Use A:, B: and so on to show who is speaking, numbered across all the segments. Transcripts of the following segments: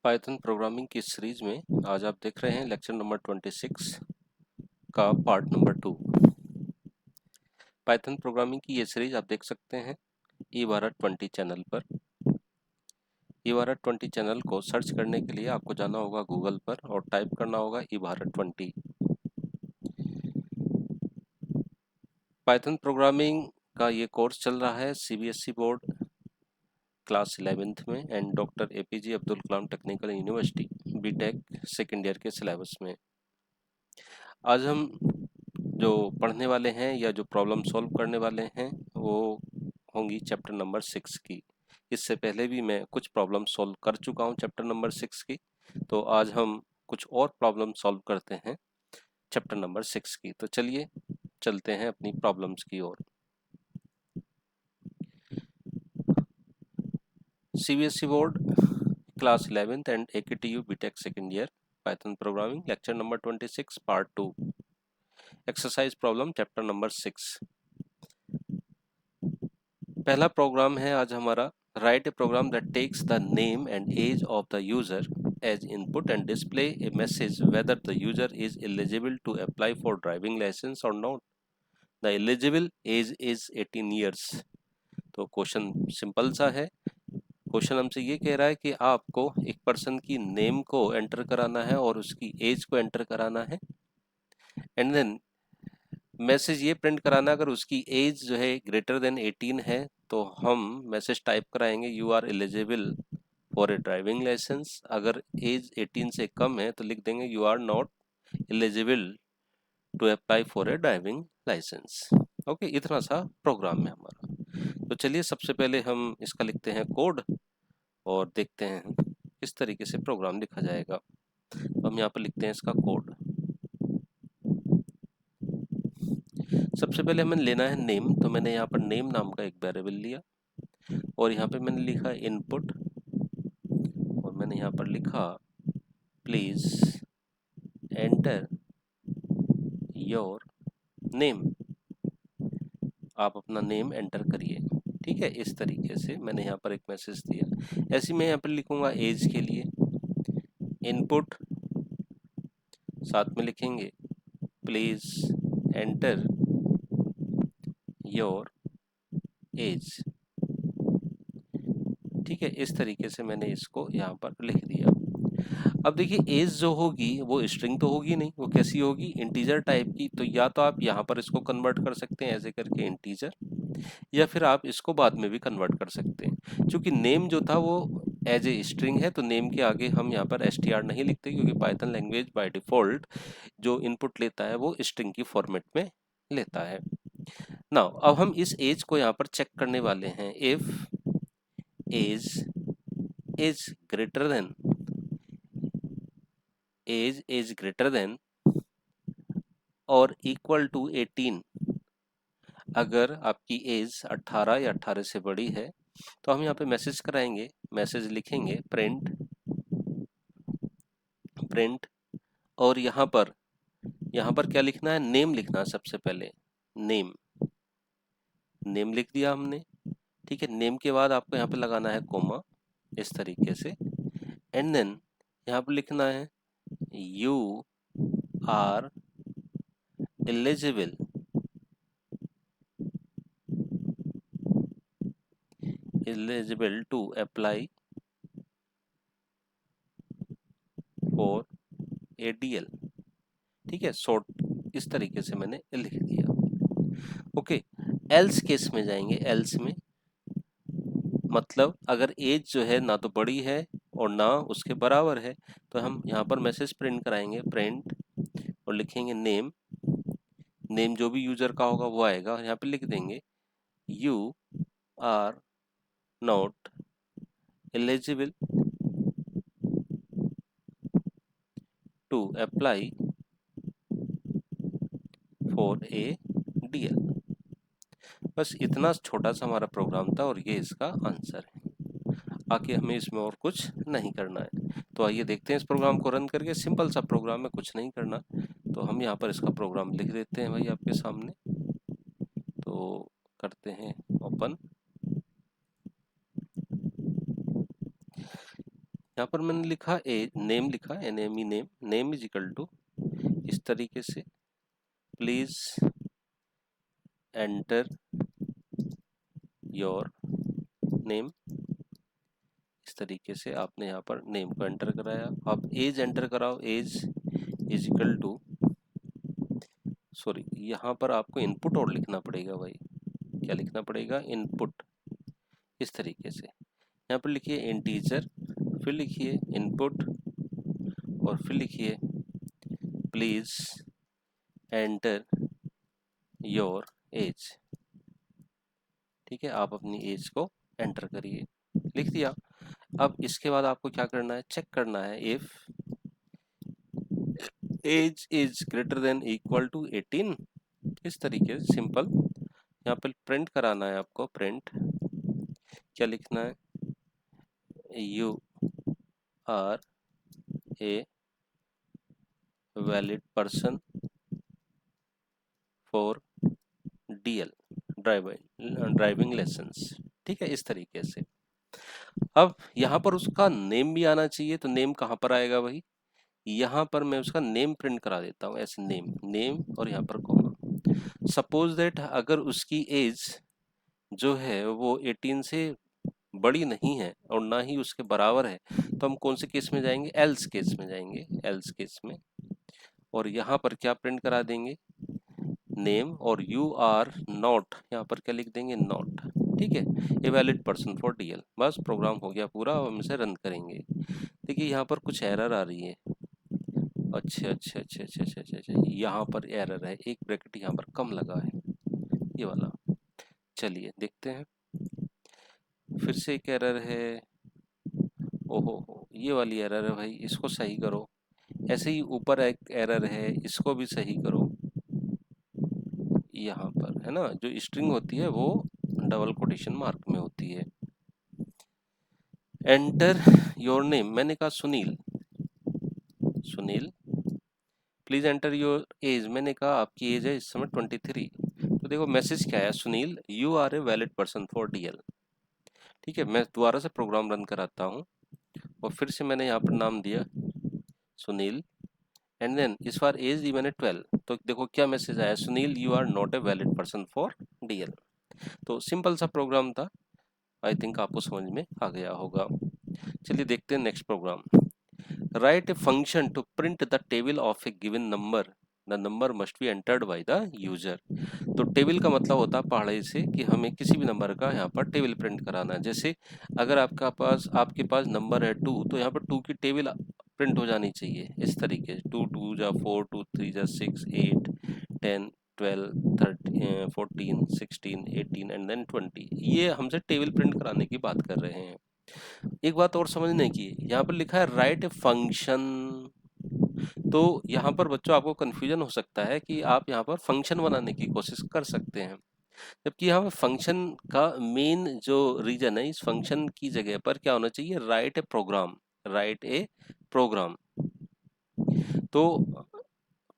A: Python programming की series में आज आप देख रहे हैं लेक्चर नंबर 26 का पार्ट नंबर 2। पाइथन प्रोग्रामिंग की ये सीरीज आप देख सकते हैं eVarat20 चैनल पर। eVarat20 चैनल को सर्च करने के लिए आपको जाना होगा गूगल पर और टाइप करना होगा eVarat20। पाइथन प्रोग्रामिंग का ये कोर्स चल रहा है सीबीएसई बोर्ड क्लास 11th में and doctor APJ Abdul Kalam technical university BTech second year के सिलेबस में। आज हम जो पढ़ने वाले हैं या जो प्रॉब्लम सॉल्व करने वाले हैं वो होंगी चैप्टर नंबर 6 की। इससे पहले भी मैं कुछ प्रॉब्लम सॉल्व कर चुका हूं चैप्टर नंबर 6 की, तो आज हम कुछ और प्रॉब्लम सॉल्व करते हैं चैप्टर नंबर 6 की। तो चलिए चलते हैं अपनी प्रॉब्लम्स की ओर। CBSE board class 11th and AKTU BTech second year Python programming lecture number 26 part 2 exercise problem chapter number 6। पहला प्रोग्राम है आज हमारा write a program that takes the name and age of the user as input and display a message whether the user is eligible to apply for driving licence और not. The eligible age is 18 years. तो question simple सा है। Question हमसे ये कह रहा है कि आपको एक पर्सन की नेम को एंटर कराना है और उसकी एज को एंटर कराना है एंड देन मैसेज ये प्रिंट कराना, अगर उसकी एज जो है ग्रेटर देन 18 है तो हम मैसेज टाइप कराएंगे you are eligible for a driving licence. अगर एज 18 से कम है तो लिख देंगे you are not eligible to apply for a driving licence. Okay, इतना सा प्रोग्राम है हमारा। तो चलिए सबसे पहले हम इसका लिखते हैं कोड और देखते हैं किस तरीके से प्रोग्राम लिखा जाएगा। तो हम यहाँ पर लिखते हैं इसका कोड। सबसे पहले हमें लेना है नेम, तो मैंने यहाँ पर नेम नाम का एक वेरिएबल लिया और यहाँ पे मैंने लिखा इनपुट और मैंने यहाँ पर लिखा प्लीज एंटर योर नेम। आप अपना नेम एंटर करिए। ठीक है, इस तरीके से मैंने यहाँ पर एक मैसेज दिया। ऐसे मैं यहाँ पर लिखूंगा एज के लिए इनपुट, साथ में लिखेंगे प्लीज एंटर योर एज। ठीक है, इस तरीके से मैंने इसको यहाँ पर लिख दिया। अब देखिए एज जो होगी वो स्ट्रिंग तो होगी नहीं, वो कैसी होगी इंटीजर टाइप की। तो या तो आप यहाँ पर इसको कन्वर्ट कर सकते हैं ऐसे करके इंटीजर, या फिर आप इसको बाद में भी कन्वर्ट कर सकते हैं। क्योंकि नेम जो था वो एज ए स्ट्रिंग है तो नेम के आगे हम यहाँ पर str नहीं लिखते, क्योंकि पाइथन लैंग्वेज बाय डिफॉल्ट जो इनपुट लेता है वो स्ट्रिंग की फॉर्मेट में लेता है। नाउ अब हम इस एज को यहाँ पर चेक करने वाले हैं। If age is greater than और इक्वल टू 18, अगर आपकी एज 18 या 18 से बड़ी है तो हम यहाँ पे मैसेज कराएंगे। मैसेज लिखेंगे प्रिंट और यहाँ पर क्या लिखना है, नेम लिखना है। सबसे पहले नेम लिख दिया हमने। ठीक है, नेम के बाद आपको यहाँ पे लगाना है कोमा इस तरीके से एंड देन यहाँ पर लिखना है you are eligible to apply for ADL। ठीक है, शॉर्ट इस तरीके से मैंने लिख दिया। ओके, एल्स केस में जाएंगे। एल्स में मतलब अगर एज जो है ना तो बड़ी है और ना उसके बराबर है तो हम यहाँ पर मैसेज प्रिंट कराएंगे प्रिंट और लिखेंगे नेम जो भी यूजर का होगा वो आएगा और यहाँ पे लिख देंगे you are not eligible to apply for ADL। बस इतना छोटा सा हमारा प्रोग्राम था और ये इसका आंसर है। आगे हमें इसमें और कुछ नहीं करना है। तो आइए देखते हैं इस प्रोग्राम को रन करके। सिंपल सा प्रोग्राम है, कुछ नहीं करना। तो हम यहाँ पर इसका प्रोग्राम लिख देते हैं भाई आपके सामने। तो करते हैं ओपन। यहाँ पर मैंने लिखा नेम लिखा, NAME name, name is equal to इस तरीके से प्लीज एंटर योर नेम। इस तरीके से आपने यहाँ पर नेम को एंटर कराया। आप एज एंटर कराओ, age is equal to, sorry यहाँ पर आपको इनपुट और लिखना पड़ेगा भाई। क्या लिखना पड़ेगा? इनपुट। इस तरीके से यहाँ पर लिखिए इंटीजर, फिर लिखिए इनपुट और फिर लिखिए प्लीज एंटर योर एज। ठीक है, आप अपनी एज को एंटर करिए। लिख दिया। अब इसके बाद आपको क्या करना है? चेक करना है if age is greater than equal to 18। इस तरीके से सिंपल यहाँ पर प्रिंट कराना है आपको। प्रिंट क्या लिखना है? You are a valid person for DL, driving licence. ठीक है, इस तरीके से। अब यहाँ पर उसका नेम भी आना चाहिए, तो नेम कहाँ पर आएगा भाई? यहाँ पर मैं उसका नेम प्रिंट करा देता हूँ, ऐसे नेम, नेम और यहाँ पर कॉमा। सपोज दैट अगर उसकी एज जो है वो 18 से बड़ी नहीं है और ना ही उसके बराबर है, तो हम कौन से केस में जाएंगे? एल्स केस में जाएंगे, एल्स केस में। और यहाँ पर क्या प्रिंट करा देंगे? नेम, और यू आर नॉट, यहाँ पर क्या लिख देंगे? नॉट। ठीक है, ए वैलिड पर्सन फॉर DL। बस प्रोग्राम हो गया पूरा। अब हम इसे रन करेंगे। देखिए यहाँ पर कुछ एरर आ रही है। अच्छा अच्छा अच्छा अच्छा अच्छा अच्छा अच्छा, यहाँ पर एरर है, एक ब्रैकेट यहाँ पर कम लगा है, ये वाला। चलिए देखते हैं। फिर से एक एरर है। ओहो हो, ये वाली एरर है भाई, इसको सही करो। ऐसे ही ऊपर एक एरर है, इसको भी सही करो। यहाँ पर है ना, जो स्ट्रिंग होती है वो डबल कोटेशन मार्क में होती है। एंटर योर नेम, मैंने कहा Sunil, Sunil. Please enter your age, मैंने कहा आपकी एज है इस समय 23। तो देखो मैसेज क्या है? Sunil you are a valid person for DL। ठीक है, मैं दोबारा से प्रोग्राम रन कराता हूँ और फिर से मैंने यहाँ पर नाम दिया सुनील, एंड देन इस बार एज दी मैंने 12। तो देखो क्या मैसेज आया? Sunil you are not a valid person for DL। तो सिंपल सा प्रोग्राम था, आई थिंक आपको समझ में आ गया होगा। चलिए देखते हैं next program. Write a function to print the table of a given number, the number must be entered by the user. तो टेबल का मतलब होता है पढ़ाई से कि हमें किसी भी नंबर का यहाँ पर टेबल प्रिंट कराना है। जैसे अगर आपके पास नंबर है 2, तो यहाँ पर 2 की टेबल प्रिंट हो जानी चाहिए इस तरीके से। 2 2 जा 4, 2 3 जा 6, 8 10 12 13 14 16 18 एंड देन 20। ये हमसे टेबल प्रिंट कराने की बात कर रहे हैं। एक बात और समझने की, यहाँ पर लिखा है राइट ए फंक्शन। तो यहाँ पर बच्चों आपको कंफ्यूजन हो सकता है कि आप यहाँ पर फंक्शन बनाने की कोशिश कर सकते हैं, जबकि यहाँ पर फंक्शन का मेन जो रीजन है, इस फंक्शन की जगह पर क्या होना चाहिए? Right a programme, write a programme. तो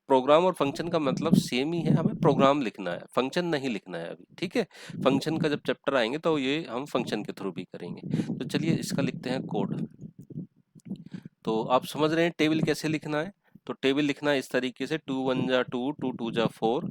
A: प्रोग्राम और फंक्शन का मतलब सेम ही है, हमें प्रोग्राम लिखना है, फंक्शन नहीं लिखना है अभी। ठीक है, फंक्शन का जब चैप्टर आएंगे तो ये हम फंक्शन के थ्रू भी करेंगे। तो चलिए इसका लिखते हैं कोड। तो आप समझ रहे हैं टेबल कैसे लिखना है? तो टेबल लिखना है इस तरीके से, 2 1 जा 2, 2 2 जा 4,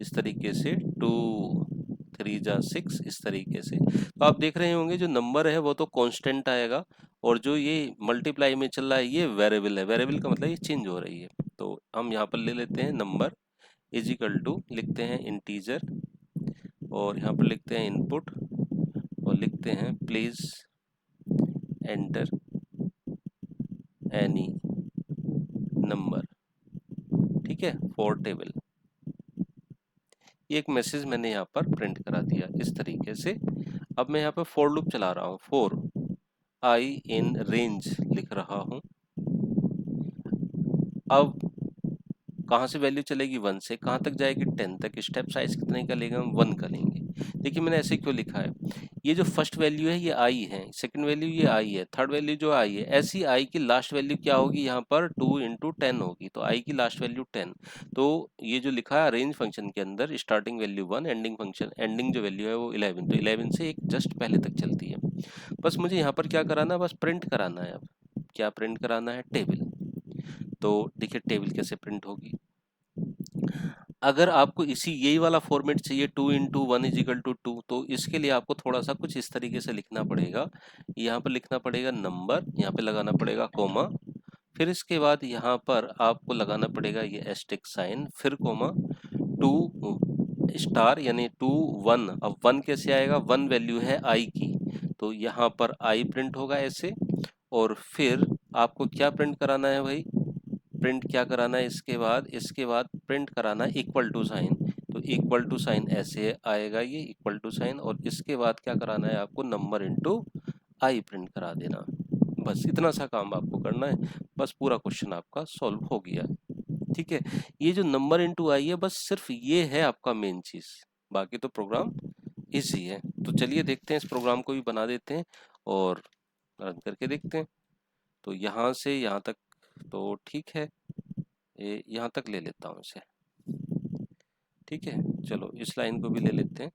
A: इस तरीके से 2 3 जा 6, इस तरीके से। तो आप देख रहे होंगे जो नंबर है वो तो कांस्टेंट आएगा, और जो ये मल्टीप्लाई में चल रहा है ये वेरिएबल है। वेरिएबल का मतलब ये चेंज हो रही है। तो हम यहाँ पर ले लेते हैं नंबर इज इक्वल टू, लिखते हैं इंटीजर, और यहाँ पर लिखते हैं इनपुट, और लिखते हैं प्लीज एंटर एनी नंबर। ठीक है, फॉर टेबल। एक मैसेज मैंने यहाँ पर प्रिंट करा दिया इस तरीके से। अब मैं यहाँ पर फॉर लूप चला रहा हूँ। फॉर आई इन रेंज लिख रहा हूँ। अब कहाँ से वैल्यू चलेगी? 1 से कहाँ तक जाएगी? 10 तक। स्टेप साइज कितने का लेगा? हम 1 का लेंगे। देखिए मैंने ऐसे क्यों लिखा है, ये जो फर्स्ट वैल्यू है ये आई है, सेकंड वैल्यू ये आई है, थर्ड वैल्यू जो आई है, ऐसी आई की लास्ट वैल्यू क्या होगी? यहाँ पर 2 इंटू 10 होगी, तो आई की लास्ट वैल्यू 10। तो ये जो लिखा है अरेंज फंक्शन के अंदर, स्टार्टिंग वैल्यू 1, एंडिंग जो वैल्यू है वो 11, तो 11 से एक जस्ट पहले तक चलती है। बस मुझे यहाँ पर क्या कराना है? बस प्रिंट कराना है। अब क्या प्रिंट कराना है, टेबल। तो देखिए टेबल कैसे प्रिंट होगी। अगर आपको यही वाला फॉर्मेट चाहिए 2 इंटू 1 इज इक्वल टू 2, तो इसके लिए आपको थोड़ा सा कुछ इस तरीके से लिखना पड़ेगा। यहाँ पर लिखना पड़ेगा नंबर, यहाँ पे लगाना पड़ेगा कोमा, फिर इसके बाद यहाँ पर आपको लगाना पड़ेगा ये एस्टेरिक साइन, फिर कोमा, 2 स्टार यानी 2 1। अब 1 कैसे आएगा, 1 वैल्यू है आई की, तो यहाँ पर आई प्रिंट होगा ऐसे। और फिर आपको क्या प्रिंट कराना है भाई, प्रिंट क्या कराना है इसके बाद प्रिंट कराना है इक्वल टू साइन, तो इक्वल टू साइन ऐसे आएगा ये इक्वल टू साइन, और इसके बाद क्या कराना है आपको, नंबर इनटू आई प्रिंट करा देना। बस इतना सा काम आपको करना है, बस पूरा क्वेश्चन आपका सॉल्व हो गया। ठीक है, ये जो नंबर इनटू आई है, बस सिर्फ ये है आपका मेन चीज, बाकी तो प्रोग्राम इजी है। तो चलिए देखते हैं, इस प्रोग्राम को भी बना देते हैं और रन करके देखते हैं। तो यहाँ से यहाँ तक तो ठीक है, ये यहाँ तक ले लेता हूँ इसे। ठीक है, चलो इस लाइन को भी ले लेते हैं।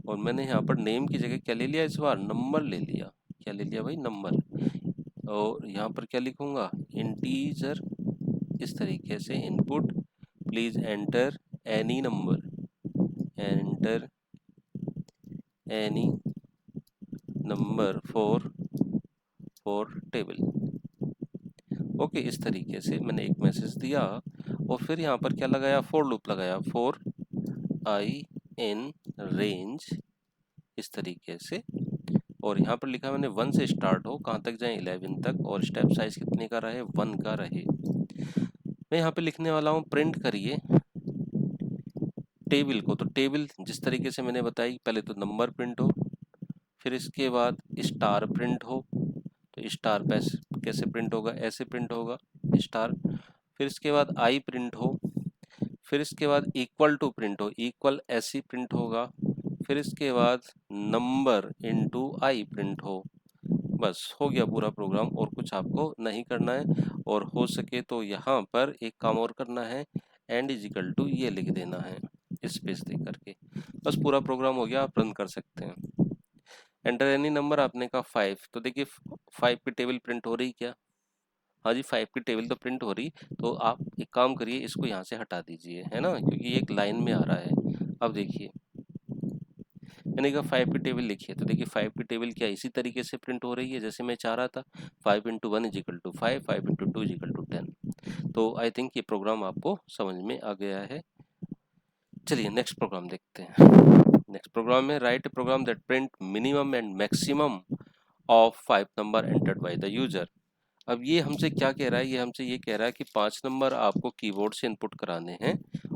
A: और मैंने यहाँ पर नेम की जगह क्या ले लिया, इस बार नंबर ले लिया। क्या ले लिया भाई, नंबर। और यहाँ पर क्या लिखूंगा, इंटीजर, इस तरीके से input please enter any number, enter any number for table. Okay, इस तरीके से मैंने एक मैसेज दिया और फिर यहाँ पर क्या लगाया, फॉर लूप लगाया, फॉर आई इन रेंज, इस तरीके से। और यहाँ पर लिखा मैंने 1 से स्टार्ट हो, कहाँ तक जाए 11 तक, और स्टेप साइज कितने का रहे, 1 का रहे। मैं यहाँ पे लिखने वाला हूँ प्रिंट करिए टेबल को। तो टेबल जिस तरीके से मैंने बताई, पहले तो नंबर प्रिंट हो, फिर इसके बाद स्टार प्रिंट हो, तो स्टार कैसे प्रिंट होगा, ऐसे प्रिंट होगा स्टार। फिर इसके बाद आई प्रिंट हो, फिर इसके बाद इक्वल टू प्रिंट हो, इक्वल ऐसी प्रिंट होगा। फिर इसके बाद नंबर इनटू आई प्रिंट हो। बस हो गया पूरा प्रोग्राम, और कुछ आपको नहीं करना है। और हो सके तो यहाँ पर एक काम और करना है, एंड इज इक्वल टू ये लिख देना है स्पेस दे करके। बस पूरा प्रोग्राम हो गया, आप रन कर सकते हैं। एंटर एनी नंबर आपने कहा 5, तो देखिए 5 की टेबल प्रिंट हो रही क्या, हाँ जी 5 की टेबल तो प्रिंट हो रही। तो आप एक काम करिए, इसको यहाँ से हटा दीजिए, है ना, क्योंकि ये एक लाइन में आ रहा है। अब देखिए मैंने कहा 5 की टेबल लिखिए, तो देखिए 5 की टेबल क्या इसी तरीके से प्रिंट हो रही है जैसे मैं चाह रहा था, 5 into 1 is equal to 5, 5 into 2 is equal to 10। तो आई थिंक ये प्रोग्राम आपको समझ में आ गया है। चलिए नेक्स्ट प्रोग्राम देखते हैं। नेक्स्ट प्रोग्राम में write program that print minimum and maximum of 5 number entered by the user. अब ये हमसे क्या कह रहा है, ये हमसे ये कह रहा है कि 5 नंबर आपको कीबोर्ड से इनपुट कराने हैं,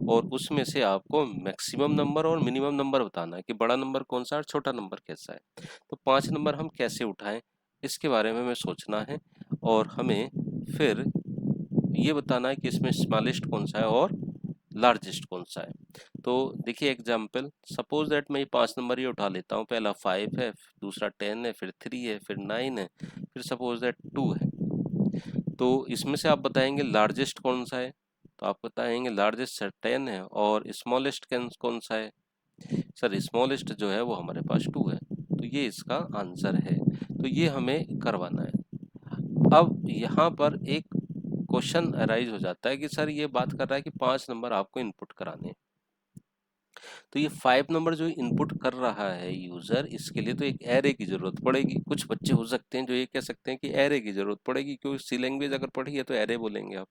A: और उसमें से आपको मैक्सिमम नंबर और मिनिमम नंबर बताना है कि बड़ा नंबर कौन सा है और छोटा नंबर कैसा है। तो 5 नंबर हम कैसे उठाएं, इसके बारे में हमें सोचना है, और हमें फिर ये बताना है कि इसमें स्मॉलेस्ट कौन सा है और लार्जेस्ट कौन सा है। तो देखिए एग्जाम्पल, सपोज दैट मैं ये 5 नंबर ही उठा लेता हूँ। पहला 5 है, दूसरा 10 है, फिर 3 है, फिर 9 है, फिर सपोज दैट 2 है। तो इसमें से आप बताएंगे लार्जेस्ट कौन सा है, तो आप बताएंगे लार्जेस्ट 10 है, और स्मॉलेस्ट कौन सा है, सर स्मॉलेस्ट जो है वो हमारे पास 2 है। तो ये इसका आंसर है, तो ये हमें करवाना है। अब यहाँ पर एक क्वेश्चन अराइज हो जाता है कि सर ये बात कर रहा है कि 5 नंबर आपको इनपुट कराने हैं, तो ये 5 नंबर जो इनपुट कर रहा है यूजर, इसके लिए तो एक एरे की जरूरत पड़ेगी। कुछ बच्चे हो सकते हैं जो ये कह सकते हैं कि एरे की जरूरत पड़ेगी, क्योंकि सी लैंग्वेज अगर पढ़ी है तो एरे बोलेंगे आप।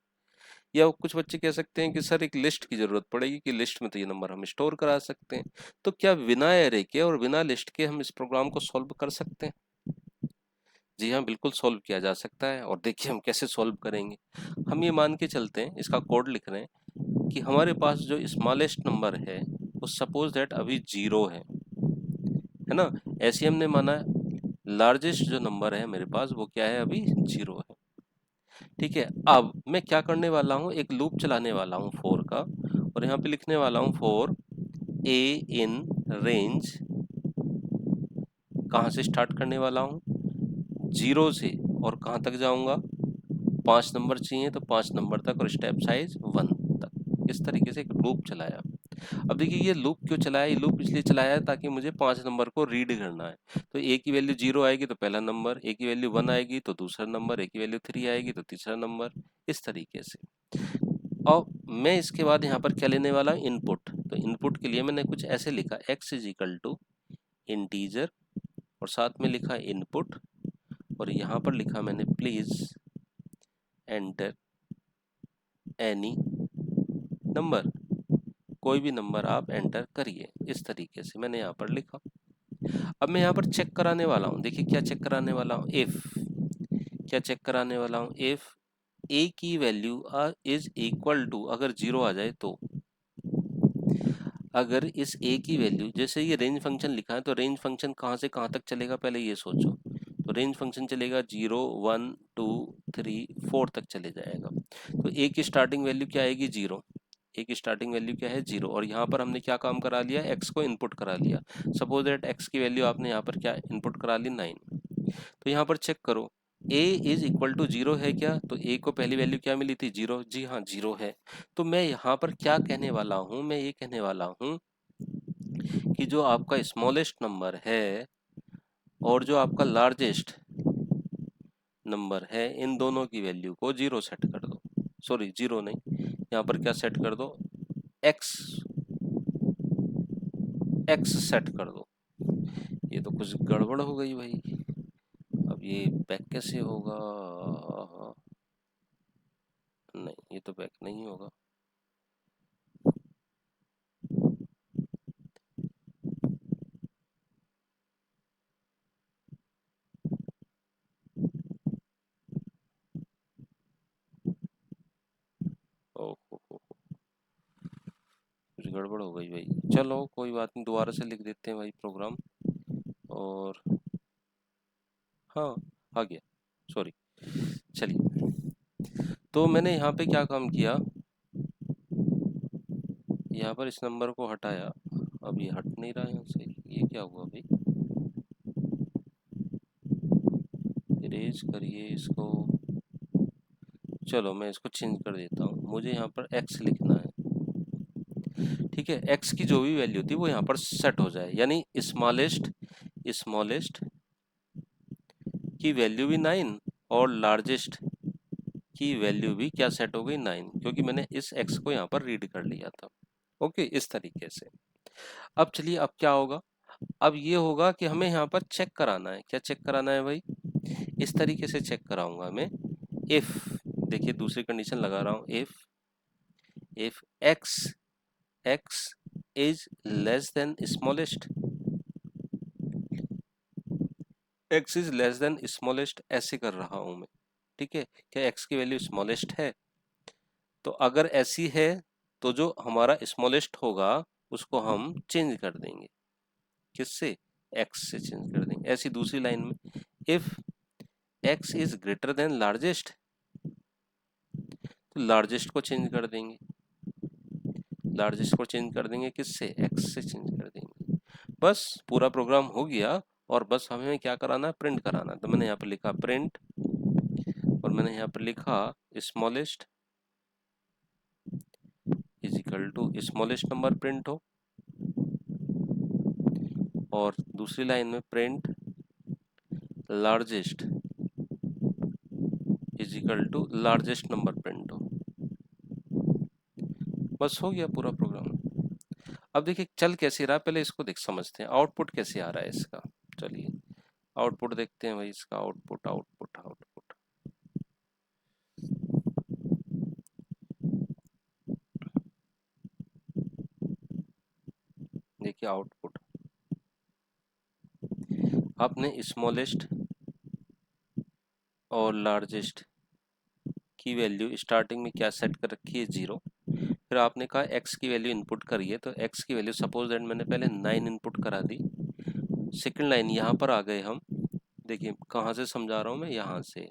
A: या कुछ बच्चे कह सकते हैं कि सर एक लिस्ट की जरूरत पड़ेगी, कि लिस्ट में तो ये नंबर हम स्टोर करा सकते हैं। तो क्या बिना एरे के और बिना लिस्ट के हम इस प्रोग्राम को सॉल्व कर सकते हैं? जी हाँ, बिल्कुल सॉल्व किया जा सकता है, और देखिए हम कैसे सॉल्व करेंगे। हम ये मान के चलते हैं, इसका कोड लिख रहे हैं कि हमारे पास जो स्मॉलेस्ट नंबर है वो सपोज दैट अभी 0 है ना, ऐसे हमने माना। लार्जेस्ट जो नंबर है मेरे पास वो क्या है, अभी 0 है। ठीक है, अब मैं क्या करने वाला हूँ, एक लूप चलाने वाला हूँ 4 का, और यहाँ पे लिखने वाला हूँ 4 ए इन रेंज, कहाँ से स्टार्ट करने वाला हूँ, 0 से, और कहाँ तक जाऊँगा, 5 नंबर चाहिए तो 5 नंबर तक, और स्टेप साइज 1 तक। इस तरीके से एक लूप चलाया। अब देखिए ये लूप क्यों चलाया, ये लूप इसलिए चलाया है ताकि मुझे 5 नंबर को रीड करना है। तो ए की वैल्यू 0 आएगी तो पहला नंबर, ए की वैल्यू 1 आएगी तो दूसरा नंबर, ए की वैल्यू 3 आएगी तो तीसरा नंबर, इस तरीके से। और मैं इसके बाद यहाँ पर क्या लेने वाला हूँ, इनपुट। तो इनपुट के लिए मैंने कुछ ऐसे लिखा, x is equal to integer और साथ में लिखा इनपुट, और यहाँ पर लिखा मैंने प्लीज एंटर एनी नंबर, कोई भी नंबर आप एंटर करिए, इस तरीके से मैंने यहाँ पर लिखा। अब मैं यहाँ पर चेक कराने वाला हूँ, देखिए क्या चेक कराने वाला हूँ, इफ, क्या चेक कराने वाला हूँ, इफ ए की वैल्यू इज इक्वल टू, अगर 0 आ जाए तो, अगर इस ए की वैल्यू, जैसे ये रेंज फंक्शन लिखा है तो रेंज फंक्शन कहाँ से कहाँ तक चलेगा पहले ये सोचो। तो रेंज फंक्शन चलेगा 0 1 2 3 4 तक चले जाएगा। तो ए की स्टार्टिंग वैल्यू क्या आएगी, 0। ए की स्टार्टिंग वैल्यू क्या है, 0। और यहाँ पर हमने क्या काम करा लिया, एक्स को इनपुट करा लिया। सपोज दैट एक्स की वैल्यू आपने यहाँ पर क्या इनपुट करा ली, 9। तो यहाँ पर चेक करो a इज इक्वल टू 0 है क्या, तो a को पहली वैल्यू क्या मिली थी, 0। जी हाँ 0 है। तो मैं यहाँ पर क्या कहने वाला हूँ, मैं ये कहने वाला हूँ कि जो आपका स्मॉलेस्ट नंबर है और जो आपका लार्जेस्ट नंबर है, इन दोनों की वैल्यू को 0 सेट कर दो। सॉरी 0 नहीं, यहाँ पर क्या सेट कर दो, x सेट कर दो। ये तो कुछ गड़बड़ हो गई भाई, अब ये बैक कैसे होगा, नहीं ये तो बैक नहीं होगा। ओहो, कुछ गड़बड़ हो गई भाई, चलो कोई बात नहीं, दोबारा से लिख देते हैं भाई प्रोग्राम। और हाँ आ गया, सॉरी। चलिए, तो मैंने यहाँ पे क्या काम किया, यहाँ पर इस नंबर को हटाया। अब ये हट नहीं रहा है यहाँ से, ये क्या हुआ भाई, इरेज करिए इसको। चलो मैं इसको चेंज कर देता हूँ, मुझे यहाँ पर x लिखना है। ठीक है, x की जो भी वैल्यू थी वो यहाँ पर सेट हो जाए, यानी स्मॉलेस्ट की वैल्यू भी 9 और लार्जेस्ट की वैल्यू भी क्या सेट हो गई, 9, क्योंकि मैंने इस x को यहाँ पर रीड कर लिया था। ओके, इस तरीके से। अब चलिए, अब क्या होगा, अब ये होगा कि हमें यहाँ पर चेक कराना है, क्या चेक कराना है भाई, इस तरीके से चेक कराऊंगा मैं। इफ, देखिए दूसरी कंडीशन लगा रहा हूँ, if x is less than smallest, x is less than smallest, ऐसे कर रहा हूं मैं। ठीक है, क्या x की वैल्यू स्मॉलेस्ट है, तो अगर ऐसी है तो जो हमारा स्मॉलेस्ट होगा उसको हम चेंज कर देंगे, किससे, x से चेंज कर देंगे। ऐसी दूसरी लाइन में, if x is greater then largest, तो लार्जेस्ट को चेंज कर देंगे, लार्जेस्ट को चेंज कर देंगे किससे, x से चेंज कर देंगे। बस पूरा प्रोग्राम हो गया, और बस हमें क्या कराना है, प्रिंट कराना। तो मैंने यहाँ पर लिखा प्रिंट, और मैंने यहाँ पर लिखा smallest is equal to smallest number print हो, और दूसरी लाइन में print largest is equal to largest number print हो। बस हो गया पूरा प्रोग्राम। अब देखिए चल कैसे रहा, पहले इसको देख समझते हैं, आउटपुट कैसे आ रहा है इसका। चलिए आउटपुट देखते हैं भाई, इसका आउटपुट आउटपुट आउटपुट। देखिए आउटपुट, आपने स्मॉलेस्ट और लार्जेस्ट की वैल्यू स्टार्टिंग में क्या सेट कर रखी है, 0। फिर आपने कहा x की वैल्यू इनपुट करिए, तो x की वैल्यू सपोज दैट मैंने पहले 9 इनपुट करा दी। सेकंड लाइन यहाँ पर आ गए हम, देखिए कहाँ से समझा रहा हूँ मैं, यहाँ से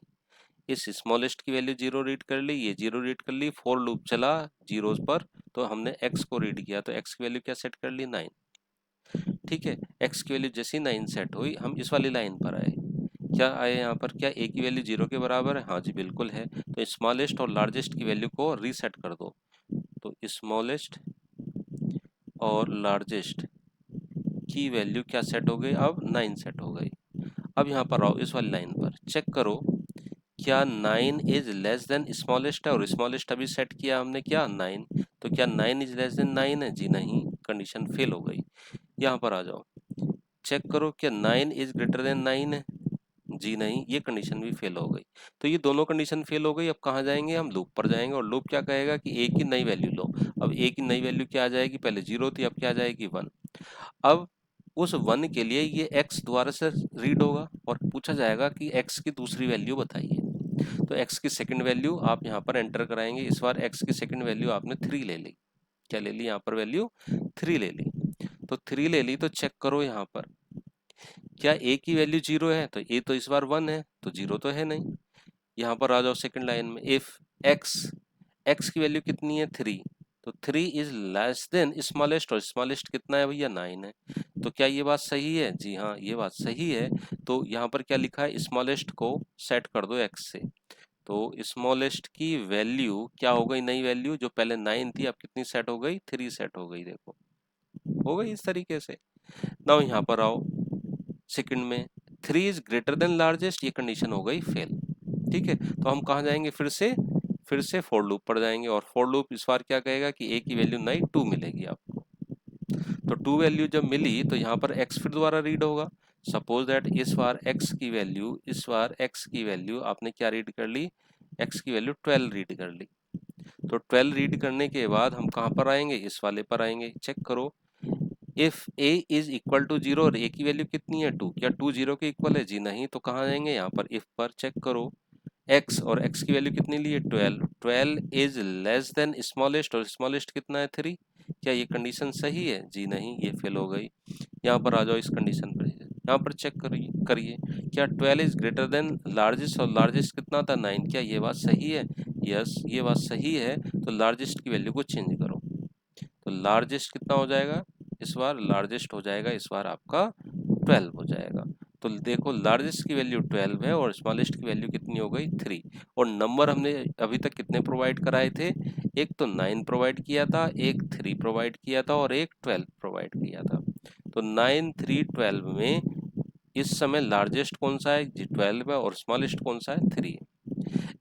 A: इस स्मॉलेस्ट की वैल्यू 0 रीड कर ली, ये 0 रीड कर ली, फॉर लूप चला जीरोस पर, तो हमने x को रीड किया, तो x की वैल्यू क्या सेट कर ली, 9। ठीक है, x की वैल्यू जैसी 9 सेट हुई, हम इस वाली लाइन पर आए, क्या आए यहाँ पर, क्या a की वैल्यू 0 के बराबर है, हाँ जी बिल्कुल है। तो स्मॉलेस्ट और लार्जेस्ट की वैल्यू को रीसेट कर दो, तो स्मॉलेस्ट और लार्जेस्ट की वैल्यू क्या सेट हो गई, अब 9 सेट हो गई। अब यहाँ पर आओ इस वाली लाइन पर, चेक करो क्या 9 इज लेस देन स्मॉलेस्ट है, और स्मॉलेस्ट अभी सेट किया हमने क्या 9, तो क्या 9 इज लेस देन 9 है, जी नहीं, कंडीशन फेल हो गई। यहाँ पर आ जाओ, चेक करो क्या 9 इज ग्रेटर देन 9 है, जी नहीं, ये कंडीशन भी फेल हो गई। तो ये दोनों कंडीशन फेल हो गई। अब कहाँ जाएंगे, हम लूप पर जाएंगे, और लूप क्या कहेगा कि ए की नई वैल्यू लो। अब ए की नई वैल्यू क्या आ जाएगी, पहले 0 थी, अब क्या आ जाएगी 1। अब उस 1 के लिए ये x दोबारा से रीड होगा और पूछा जाएगा कि x की दूसरी वैल्यू बताइए। तो x की सेकंड वैल्यू आप यहाँ पर एंटर कराएंगे। इस बार x की सेकंड वैल्यू आपने 3 ले ली। क्या ले ली, यहाँ पर वैल्यू 3 ले ली। तो 3 ले ली, तो चेक करो यहाँ पर क्या a की वैल्यू 0 है, तो a तो इस बार 1 है, तो 0 तो है नहीं। यहाँ पर आ जाओ सेकंड लाइन में, इफ x की वैल्यू कितनी है 3, तो 3 इज लेस देन स्मॉलेस्ट, और स्मॉलेस्ट कितना है भैया 9 है। तो क्या ये बात सही है, जी हाँ ये बात सही है। तो यहाँ पर क्या लिखा है, स्मॉलेस्ट को सेट कर दो x से। तो स्मॉलेस्ट की वैल्यू क्या हो गई, नई वैल्यू जो पहले 9 थी अब कितनी सेट हो गई, 3 सेट हो गई। देखो हो गई इस तरीके से। नाउ यहाँ पर आओ सेकंड में, 3 इज ग्रेटर देन लार्जेस्ट, ये कंडीशन हो गई फेल। ठीक है, तो हम कहाँ जाएंगे, फिर से फॉर लूप पर जाएंगे, और फॉर लूप इस बार क्या कहेगा कि a की वैल्यू नई 2 मिलेगी आपको। तो 2 वैल्यू जब मिली तो यहाँ पर x फिर दोबारा रीड होगा। सपोज दैट इस बार x की वैल्यू आपने क्या रीड कर ली, x की वैल्यू 12 रीड कर ली। तो 12 रीड करने के बाद हम कहाँ पर आएंगे, इस वाले पर आएंगे। चेक करो if a is equal to 0, और a की वैल्यू कितनी है 2, क्या 2 0 के इक्वल है, जी नहीं। तो कहाँ जाएंगे, यहाँ पर इफ पर। चेक करो x, और x की वैल्यू कितनी ली है 12, 12 इज लेस देन स्मॉलेस्ट, और स्मॉलेस्ट कितना है 3। क्या ये कंडीशन सही है, जी नहीं, ये फेल हो गई। यहाँ पर आ जाओ इस कंडीशन पर, यहाँ पर चेक करिए क्या 12 इज ग्रेटर देन लार्जेस्ट, और लार्जेस्ट कितना था 9, क्या ये बात सही है, यस ये बात सही है। तो लार्जेस्ट की वैल्यू को चेंज करो, तो लार्जेस्ट कितना हो जाएगा, इस बार लार्जेस्ट हो जाएगा इस बार आपका 12 हो जाएगा। तो देखो लार्जेस्ट की वैल्यू 12 है और स्मॉलेस्ट की वैल्यू कितनी हो गई 3। और नंबर हमने अभी तक कितने प्रोवाइड कराए थे, एक तो 9 प्रोवाइड किया था, एक 3 प्रोवाइड किया था, और एक 12 प्रोवाइड किया था। तो 9 3 12 में इस समय लार्जेस्ट कौन सा है जी 12 है, और स्मॉलेस्ट कौन सा है 3 है।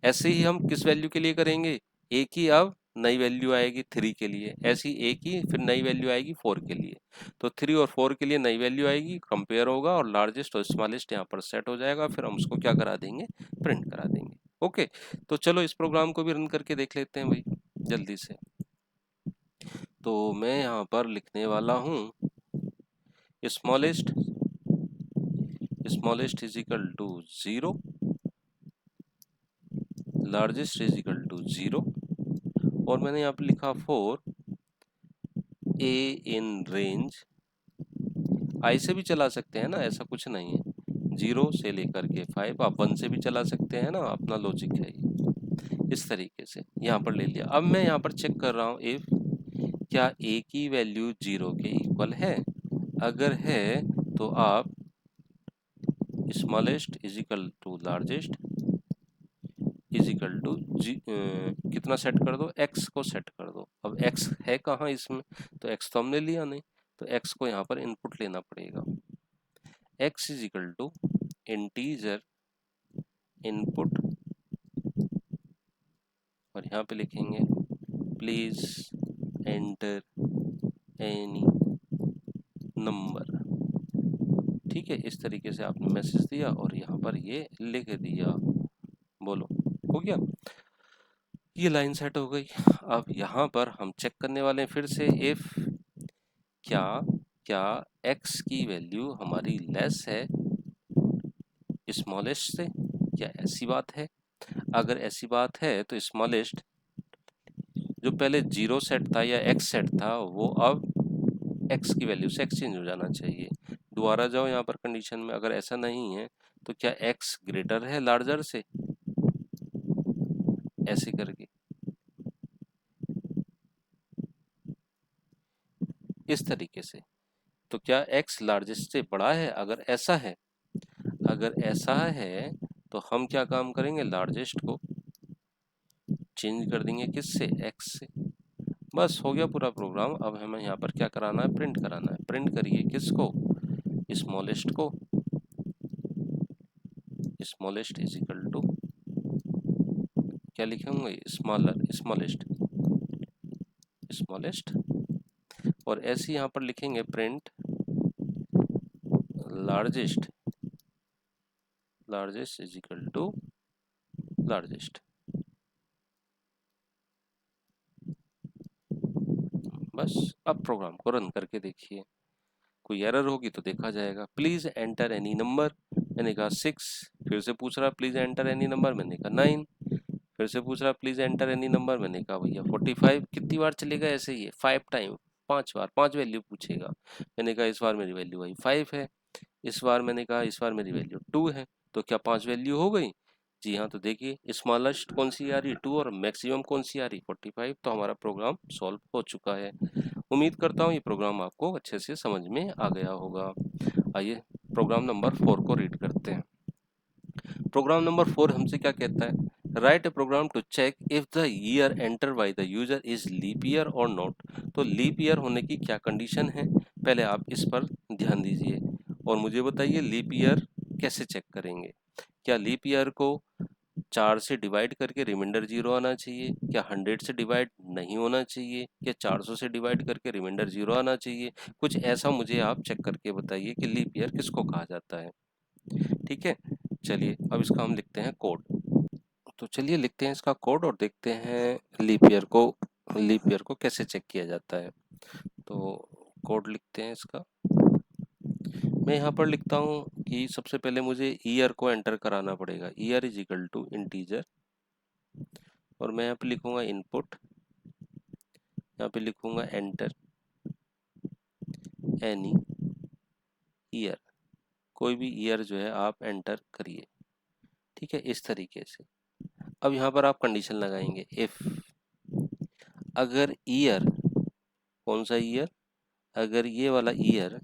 A: ऐसे ही हम किस वैल्यू के लिए करेंगे, ए की अब नई वैल्यू आएगी 3 के लिए, ऐसी ए की फिर नई वैल्यू आएगी 4 के लिए। तो 3 और 4 के लिए नई वैल्यू आएगी, कंपेयर होगा, और लार्जेस्ट और स्मॉलेस्ट यहाँ पर सेट हो जाएगा। फिर हम उसको क्या करा देंगे, प्रिंट करा देंगे। ओके, तो चलो इस प्रोग्राम को भी रन करके देख लेते हैं भाई जल्दी से। तो मैं यहाँ पर लिखने वाला हूँ smallest is equal to 0, largest is equal to 0, और मैंने यहाँ पे लिखा फॉर ए इन रेंज, आई से भी चला सकते हैं ना, ऐसा कुछ नहीं है, 0 से लेकर के 5, आप 1 से भी चला सकते हैं ना, अपना लॉजिक है ये। इस तरीके से यहाँ पर ले लिया। अब मैं यहाँ पर चेक कर रहा हूँ इफ क्या a की वैल्यू 0 के इक्वल है, अगर है तो आप smallest is equal to largest is equal to कितना सेट कर दो, x को सेट कर दो। अब x है कहाँ इसमें, तो x तो हमने लिया नहीं, तो x को यहाँ पर इनपुट लेना पड़ेगा। x is equal to integer input, और यहाँ पे लिखेंगे प्लीज एंटर एनी नंबर। ठीक है, इस तरीके से आपने मैसेज दिया और यहाँ पर ये लिख दिया। बोलो हो गया, ये लाइन सेट हो गई। अब यहाँ पर हम चेक करने वाले हैं फिर से इफ क्या क्या x की वैल्यू हमारी लेस है स्मॉलेस्ट से, क्या ऐसी बात है। अगर ऐसी बात है तो स्मॉलेस्ट जो पहले 0 सेट था या x सेट था वो अब x की वैल्यू से एक्सचेंज हो जाना चाहिए। दोबारा जाओ यहाँ पर कंडीशन में, अगर ऐसा नहीं है तो क्या x ग्रेटर है लार्जर से, ऐसे करके इस तरीके से। तो क्या x लार्जेस्ट से बड़ा है, अगर ऐसा है, तो हम क्या काम करेंगे, लार्जेस्ट को चेंज कर देंगे किससे, x से। बस हो गया पूरा प्रोग्राम। अब हमें यहाँ पर क्या कराना है, प्रिंट कराना है। प्रिंट करिए किसको, स्मॉलेस्ट को। स्मॉलेस्ट इज इक्वल टू क्या लिखेंगे, स्मॉलर, स्मॉलेस्ट, स्मॉलेस्ट। और ऐसे यहाँ पर लिखेंगे print largest, largest is equal to largest. बस अब प्रोग्राम को रन करके देखिए, कोई एरर होगी तो देखा जाएगा। प्लीज एंटर एनी नंबर, मैंने कहा 6, फिर से पूछ रहा प्लीज एंटर एनी नंबर, मैंने कहा 9, फिर से पूछ रहा प्लीज एंटर एनी नंबर, मैंने कहा भैया 45। कितनी बार चलेगा ऐसे, ये 5 टाइम, 5 बार 5 वैल्यू पूछेगा। मैंने कहा इस बार मेरी वैल्यू वही 5 है, इस बार मैंने कहा इस बार मेरी वैल्यू 2 है, तो क्या 5 वैल्यू हो गई? जी हाँ। तो देखिए स्मॉलेस्ट कौन सी आ रही, 2, और मैक्सिमम कौन सी आ रही, 45। तो हमारा प्रोग्राम सॉल्व हो चुका है। उम्मीद करता हूँ ये प्रोग्राम आपको अच्छे से समझ में आ गया होगा। आइए प्रोग्राम नंबर 4 को रीड करते हैं। प्रोग्राम नंबर 4 हमसे क्या कहता है, write a program to check if the year enter by the user is leap year और नॉट। तो लीप ईयर होने की क्या कंडीशन है, पहले आप इस पर ध्यान दीजिए और मुझे बताइए लीप ईयर कैसे चेक करेंगे। क्या लीप ईयर को 4 से डिवाइड करके रिमाइंडर 0 आना चाहिए, क्या 100 से डिवाइड नहीं होना चाहिए, क्या 400 से डिवाइड करके रिमाइंडर 0 आना चाहिए? कुछ ऐसा मुझे आप चेक करके बताइए कि लीप ईयर किसको कहा जाता है। ठीक है, चलिए अब इसका हम लिखते हैं कोड। तो चलिए लिखते हैं इसका कोड और देखते हैं लीप ईयर को कैसे चेक किया जाता है। तो कोड लिखते हैं इसका। मैं यहाँ पर लिखता हूँ कि सबसे पहले मुझे ईयर को एंटर कराना पड़ेगा। Year is equal to integer, और मैं यहाँ पे लिखूंगा इनपुट, यहाँ पे लिखूंगा एंटर एनी ईयर, कोई भी ईयर जो है आप एंटर करिए। ठीक है, इस तरीके से। अब यहाँ पर आप कंडीशन लगाएंगे, इफ अगर ईयर, कौन सा ईयर, अगर ये वाला ईयर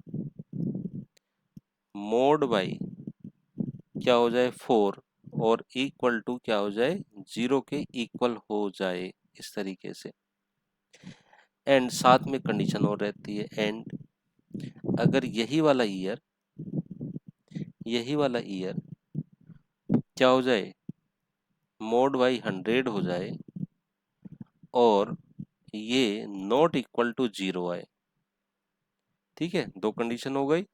A: मोड बाई क्या हो जाए 4 और इक्वल टू क्या हो जाए 0 के इक्वल हो जाए, इस तरीके से। एंड साथ में कंडीशन और रहती है, एंड अगर यही वाला ईयर क्या हो जाए, मोड बाई 100 हो जाए और ये नॉट इक्वल टू 0 आए। ठीक है, दो कंडीशन हो गई।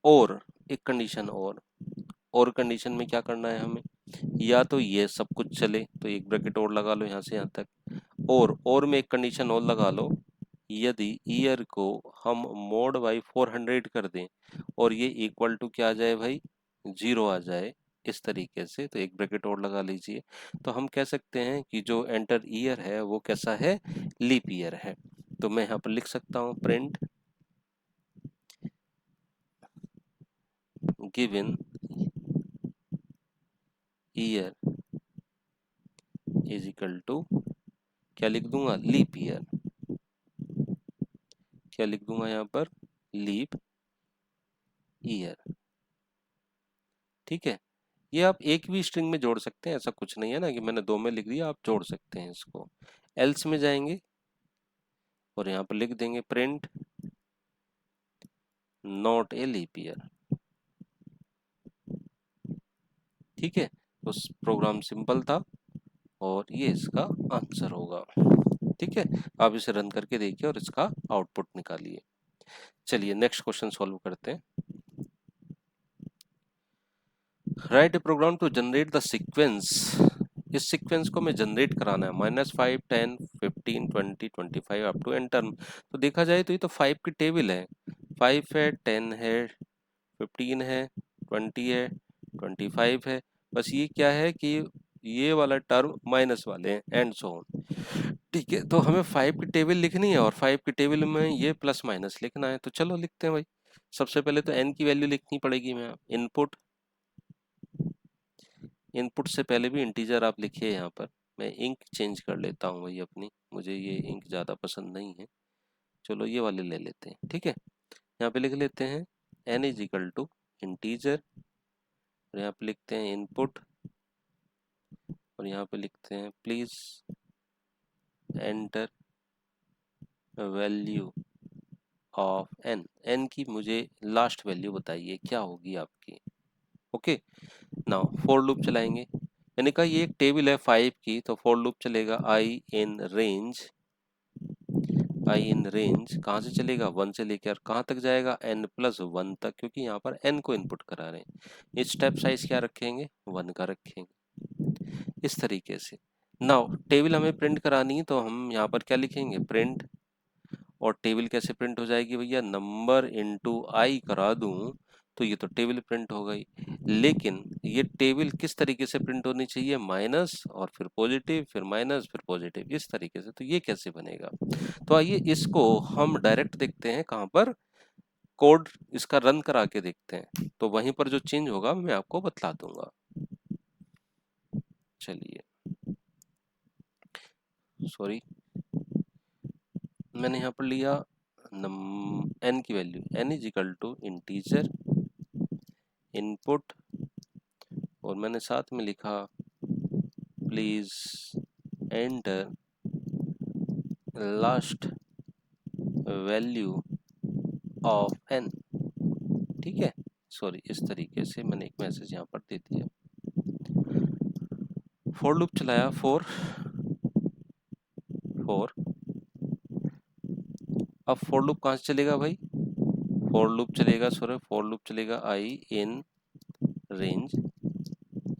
A: और एक कंडीशन और कंडीशन में क्या करना है हमें, या तो ये सब कुछ चले तो एक ब्रैकेट और लगा लो यहाँ से यहाँ तक, और में एक कंडीशन और लगा लो, यदि ईयर को हम मोड बाई 400 कर दें और ये इक्वल टू क्या आ जाए भाई, 0 आ जाए, इस तरीके से, तो एक ब्रैकेट और लगा लीजिए। तो हम कह सकते हैं कि जो एंटर ईयर है वो कैसा है, लीप ईयर है। तो मैं यहाँ पर लिख सकता हूँ print given year is equal to क्या लिख दूंगा, लीप ईयर। क्या लिख दूंगा यहाँ पर, लीप ईयर। ठीक है, ये आप एक भी स्ट्रिंग में जोड़ सकते हैं, ऐसा कुछ नहीं है ना कि मैंने दो में लिख दिया, आप जोड़ सकते हैं इसको। एल्स में जाएंगे और यहाँ पर लिख देंगे print not a leap year. ठीक है, तो प्रोग्राम सिंपल था और ये इसका आंसर होगा। ठीक है, आप इसे रन करके देखिए और इसका आउटपुट निकालिए। चलिए नेक्स्ट क्वेश्चन सॉल्व करते हैं। Write a program to generate the sequence, इस सीक्वेंस को मैं जनरेट कराना है, -5 10 15 20 25 अप टू एन टर्म। तो देखा जाए तो ये तो 5 की टेबल है, 5 है, 10 है, 15 है, 20 है, 25 है। बस ये क्या है कि ये वाला टर्म माइनस वाले हैं, एंड सो ऑन। ठीक है, तो हमें 5 की टेबल लिखनी है और 5 की टेबल में ये प्लस माइनस लिखना है। तो चलो लिखते हैं भाई। सबसे पहले तो n की वैल्यू लिखनी पड़ेगी। मैं इनपुट, इनपुट से पहले भी इंटीजर आप लिखिए यहाँ पर। मैं इंक चेंज कर लेता हूँ भाई अपनी, मुझे ये इंक ज़्यादा पसंद नहीं है। चलो ये वाले ले लेते हैं। ठीक है, यहाँ पे लिख लेते हैं n is equal to integer, और यहाँ पे लिखते हैं इनपुट, और यहाँ पे लिखते हैं please enter value of n, n की मुझे लास्ट वैल्यू बताइए क्या होगी आपकी। ओके, नाउ फॉर लूप चलाएंगे। मैंने कहा ये एक टेबल है 5 की, तो फॉर लूप चलेगा आई in range, I in range कहाँ से चलेगा 1 से लेकर कहाँ तक जाएगा n प्लस 1 तक, क्योंकि यहाँ पर n को इनपुट करा रहे हैं। स्टेप साइज क्या रखेंगे 1 का रखेंगे इस तरीके से। नाउ टेबल हमें प्रिंट करानी है, तो हम यहाँ पर क्या लिखेंगे प्रिंट, और टेबल कैसे प्रिंट हो जाएगी भैया, नंबर इनटू आई करा दूं तो ये तो टेबल प्रिंट हो गई। लेकिन ये टेबल किस तरीके से प्रिंट होनी चाहिए, माइनस और फिर पॉजिटिव, फिर माइनस फिर पॉजिटिव, इस तरीके से। तो ये कैसे बनेगा, तो आइए इसको हम डायरेक्ट देखते हैं, कहाँ पर कोड इसका रन करा के देखते हैं, तो वहीं पर जो चेंज होगा मैं आपको बतला दूंगा। चलिए, सॉरी, मैंने यहाँ पर लिया n की value, n is equal to integer input, और मैंने साथ में लिखा please enter last value of n। ठीक है, सॉरी, इस तरीके से मैंने एक मैसेज यहाँ पर दे दिया। फॉर लूप चलाया, फोर फोर, अब फॉर लूप कहाँ से चलेगा भाई, फॉर लूप चलेगा, सॉरी, फॉर लूप चलेगा आई इन रेंज,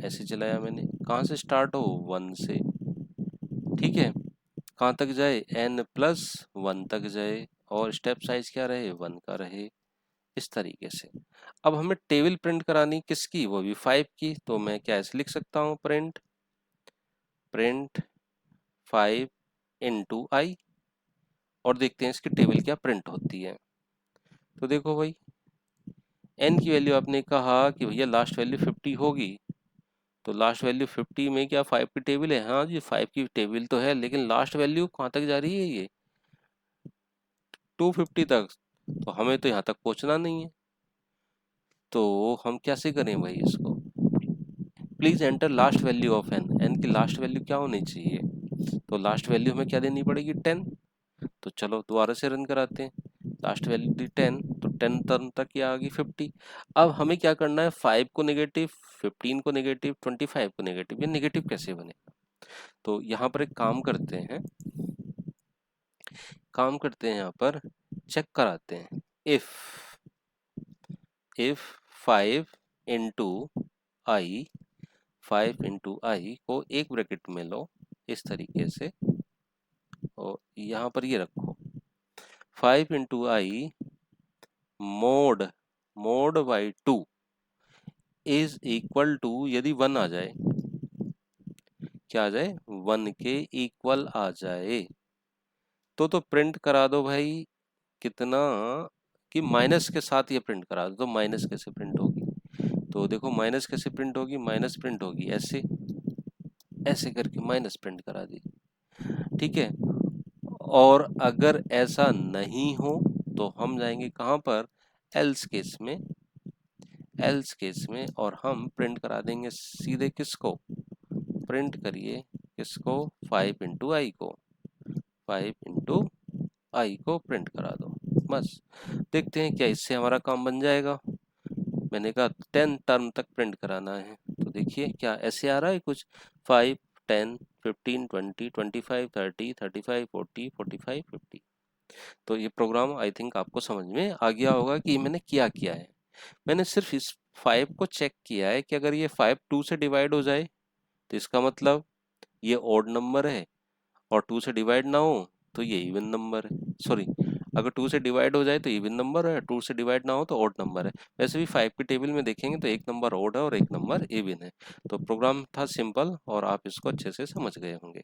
A: ऐसे चलाया मैंने, कहाँ से स्टार्ट हो 1 से, ठीक है, कहाँ तक जाए n प्लस 1 तक जाए, और स्टेप साइज क्या रहे 1 का रहे, इस तरीके से। अब हमें टेबल प्रिंट करानी किसकी, वो भी 5 की, तो मैं क्या ऐसे लिख सकता हूँ प्रिंट, प्रिंट 5 इंटू आई, और देखते हैं इसकी टेबल क्या प्रिंट होती है। तो देखो भाई, n की वैल्यू आपने कहा कि भैया लास्ट वैल्यू 50 होगी, तो लास्ट वैल्यू 50 में क्या 5 की टेबल है, हाँ जी 5 की टेबल तो है, लेकिन लास्ट वैल्यू कहाँ तक जा रही है, ये 250 तक, तो हमें तो यहाँ तक पहुँचना नहीं है, तो हम कैसे करें भाई इसको, please enter last value of n, n की लास्ट वैल्यू क्या होनी चाहिए, तो लास्ट वैल्यू हमें क्या देनी पड़ेगी 10, तो चलो दोबारा से रन कराते हैं, लास्ट वैल्यू थी 10, तो 10 टर्म तक ये आ गई 50। अब हमें क्या करना है, 5 को नेगेटिव, 15 को नेगेटिव, 25 को नेगेटिव, ये नेगेटिव कैसे बनेगा, तो यहाँ पर एक काम करते हैं, यहाँ पर चेक कराते हैं, इफ 5 इंटू आई, 5 इंटू आई को एक ब्रैकेट में लो इस तरीके से, और यहाँ पर ये रखो 5 into I mod, mod by 2 is equal to, यदि 1 आ जाए, क्या आ जाए 1 के इक्वल आ जाए, तो प्रिंट करा दो भाई, कितना, कि माइनस के साथ ये प्रिंट करा दो, तो माइनस कैसे प्रिंट होगी, तो देखो माइनस कैसे प्रिंट होगी, माइनस प्रिंट होगी ऐसे, ऐसे करके माइनस प्रिंट करा दी, ठीक है। और अगर ऐसा नहीं हो तो हम जाएंगे कहाँ पर, एल्स केस में, एल्स केस में, और हम प्रिंट करा देंगे सीधे किसको, प्रिंट करिए किसको, 5 इंटू आई को, 5 इंटू आई को प्रिंट करा दो, बस देखते हैं क्या इससे हमारा काम बन जाएगा। मैंने कहा 10 टर्म तक प्रिंट कराना है, तो देखिए क्या ऐसे आ रहा है कुछ, 5 10 15 20 25 30 35 40 45 50। तो ये प्रोग्राम आई थिंक आपको समझ में आ गया होगा कि मैंने क्या है। मैंने सिर्फ इस 5 को चेक किया है कि अगर ये 5 2 से डिवाइड हो जाए तो इसका मतलब ये ऑड नंबर है, और 2 से डिवाइड ना हो तो ये इवन नंबर है, सॉरी, अगर 2 से डिवाइड हो जाए तो इवन नंबर है, 2 से डिवाइड ना हो तो ऑड नंबर है। वैसे भी 5 की टेबल में देखेंगे तो एक नंबर ऑड है और एक नंबर इवन है। तो प्रोग्राम था सिंपल, और आप इसको अच्छे से समझ गए होंगे।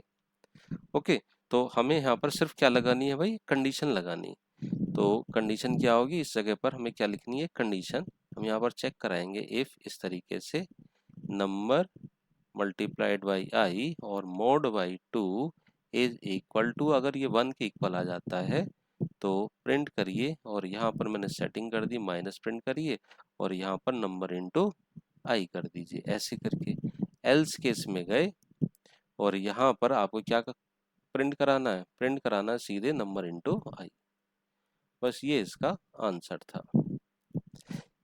A: ओके, तो हमें यहाँ पर सिर्फ क्या लगानी है भाई, कंडीशन लगानी। तो कंडीशन क्या होगी, इस जगह पर हमें क्या लिखनी है, कंडीशन। हम यहाँ पर चेक कराएंगे इफ इस तरीके से नंबर मल्टीप्लाइड बाई आई और mod by 2 is equal to, अगर ये 1 के इक्वल आ जाता है तो प्रिंट करिए, और यहाँ पर मैंने सेटिंग कर दी माइनस प्रिंट करिए, और यहाँ पर नंबर इनटू आई कर दीजिए, ऐसे करके। एल्स केस में गए और यहाँ पर आपको क्या प्रिंट कराना है? प्रिंट कराना है सीधे नंबर इंटू आई। बस ये इसका आंसर था।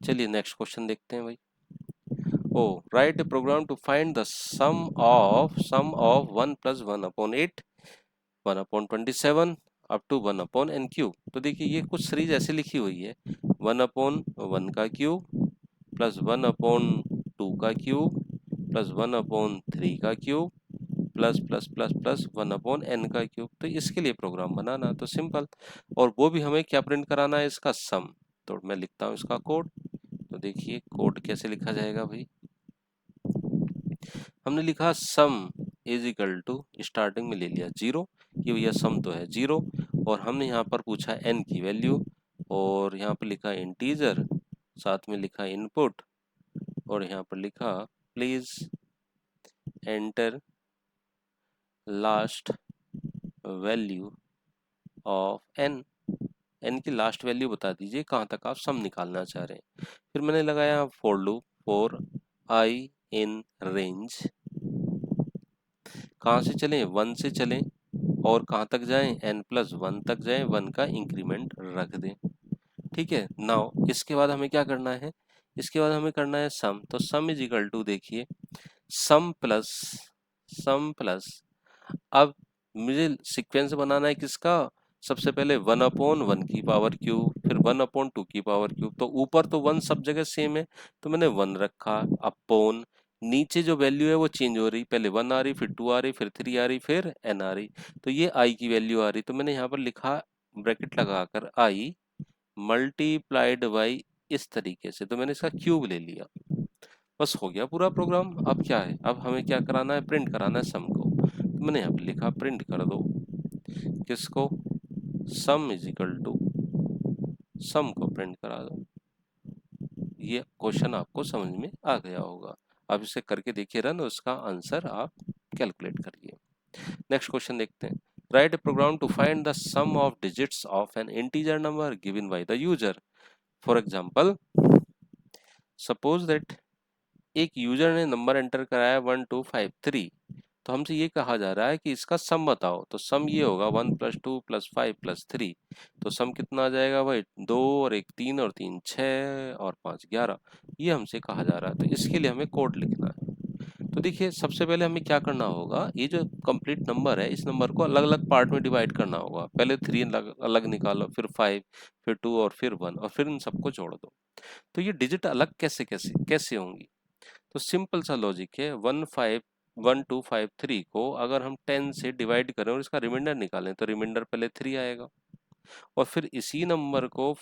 A: चलिए नेक्स्ट क्वेश्चन देखते हैं भाई। Oh write a program to find the sum of 1 plus 1/8, 1/27 up to 1/n cube. तो देखिए ये कुछ सीरीज ऐसे लिखी हुई है, 1/1 का क्यूब प्लस 1/2 का क्यूब प्लस 1/3 का cube plus plus plus plus 1/n का क्यूब। तो इसके लिए प्रोग्राम बनाना तो सिंपल, और वो भी हमें क्या प्रिंट कराना है? इसका सम। तो मैं लिखता हूँ इसका कोड। तो देखिए कोड कैसे लिखा जाएगा भाई। हमने लिखा sum is equal to, starting में ले लिया 0 कि भैया सम तो है 0, और हमने यहाँ पर पूछा n की वैल्यू, और यहाँ पर लिखा इंटीजर, साथ में लिखा इनपुट, और यहाँ पर लिखा please enter last value of n की लास्ट वैल्यू बता दीजिए कहाँ तक आप सम निकालना चाह रहे हैं। फिर मैंने लगाया for loop for i in range, कहाँ से चलें? 1 से चलें, और कहाँ तक जाएं? n+1 तक जाएं, 1 का इंक्रीमेंट रख दें। ठीक है। नाउ इसके बाद हमें क्या करना है? इसके बाद हमें करना है सम। तो सम इज इक्वल टू, देखिए सम प्लस, अब मुझे सीक्वेंस बनाना है किसका? सबसे पहले 1/1 की पावर क्यूब, फिर 1/2 की पावर क्यूब। तो ऊपर तो 1 सब जगह सेम है, तो मैंने 1 रखा अपॉन, नीचे जो वैल्यू है वो चेंज हो रही, पहले 1 आ रही, फिर 2 आ रही, फिर 3 आ रही, फिर n आ रही। तो ये i की वैल्यू आ रही, तो मैंने यहाँ पर लिखा ब्रैकेट लगाकर i मल्टीप्लाइड बाई इस तरीके से, तो मैंने इसका क्यूब ले लिया। बस हो गया पूरा प्रोग्राम। अब क्या है? अब हमें क्या कराना है? प्रिंट कराना है सम को। तो मैंने यहाँ पे लिखा प्रिंट कर दो किसको? सम इज इक्वल टू, सम को प्रिंट करा दो। ये क्वेश्चन आपको समझ में आ गया होगा। अब इसे करके देखिए रन, उसका आंसर आप कैलकुलेट करिए। नेक्स्ट क्वेश्चन देखते हैं। Write a program to find the sum of digits of an integer number given by the user. For example, suppose that एक यूजर ने नंबर एंटर कराया 1253, तो हमसे ये कहा जा रहा है कि इसका सम बताओ। तो सम ये होगा 1 + 2 + 5 + 3। तो सम कितना आ जाएगा भाई? 2 और 1 3 और 3 6 और 5 11। ये हमसे कहा जा रहा है, तो इसके लिए हमें कोड लिखना है। तो देखिए सबसे पहले हमें क्या करना होगा, ये जो कंप्लीट नंबर है इस नंबर को अलग अलग पार्ट में डिवाइड करना होगा। पहले 3 अलग अलग निकालो, फिर 5, फिर 2 और फिर 1, और फिर इन सबको जोड़ दो। तो ये डिजिट अलग कैसे कैसे कैसे होंगी? तो सिंपल सा लॉजिक है, 1253 को अगर हम 10 से डिवाइड करें और इसका रिमाइंडर निकालें, तो रिमाइंडर पहले 3 आएगा, और फिर इसी नंबर को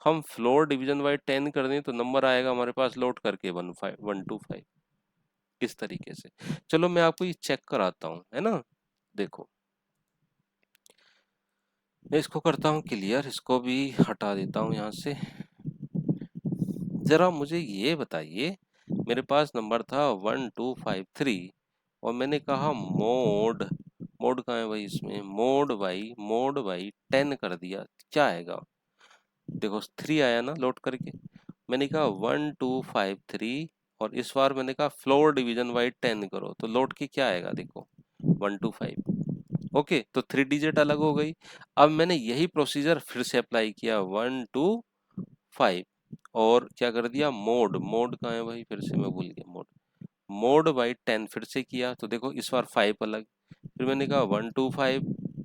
A: हम फ्लोर डिवीजन बाई 10 कर दें, तो नंबर आएगा हमारे पास लोड करके 125। इस तरीके से। चलो मैं आपको ये चेक कराता हूँ, है ना। देखो मैं इसको करता हूँ क्लियर, इसको भी हटा देता हूँ यहाँ से। जरा मुझे ये बताइए, मेरे पास नंबर था 1253, और मैंने कहा मोड, मोड कहाँ है भाई? इसमें मोड बाई 10 कर दिया, क्या आएगा? देखो 3 आया ना लोड करके। मैंने कहा 1253, और इस बार मैंने कहा फ्लोर डिवीजन बाई 10 करो, तो लोड की क्या आएगा? देखो 125। ओके, तो 3 डिजिट अलग हो गई। अब मैंने यही प्रोसीजर फिर से अप्लाई किया 125, और क्या कर दिया? मोड, मोड कहाँ है भाई? फिर से मैं भूल गया मोड, मोड बाई 10 फिर से किया, तो देखो इस बार 5 अलग। फिर मैंने कहा 125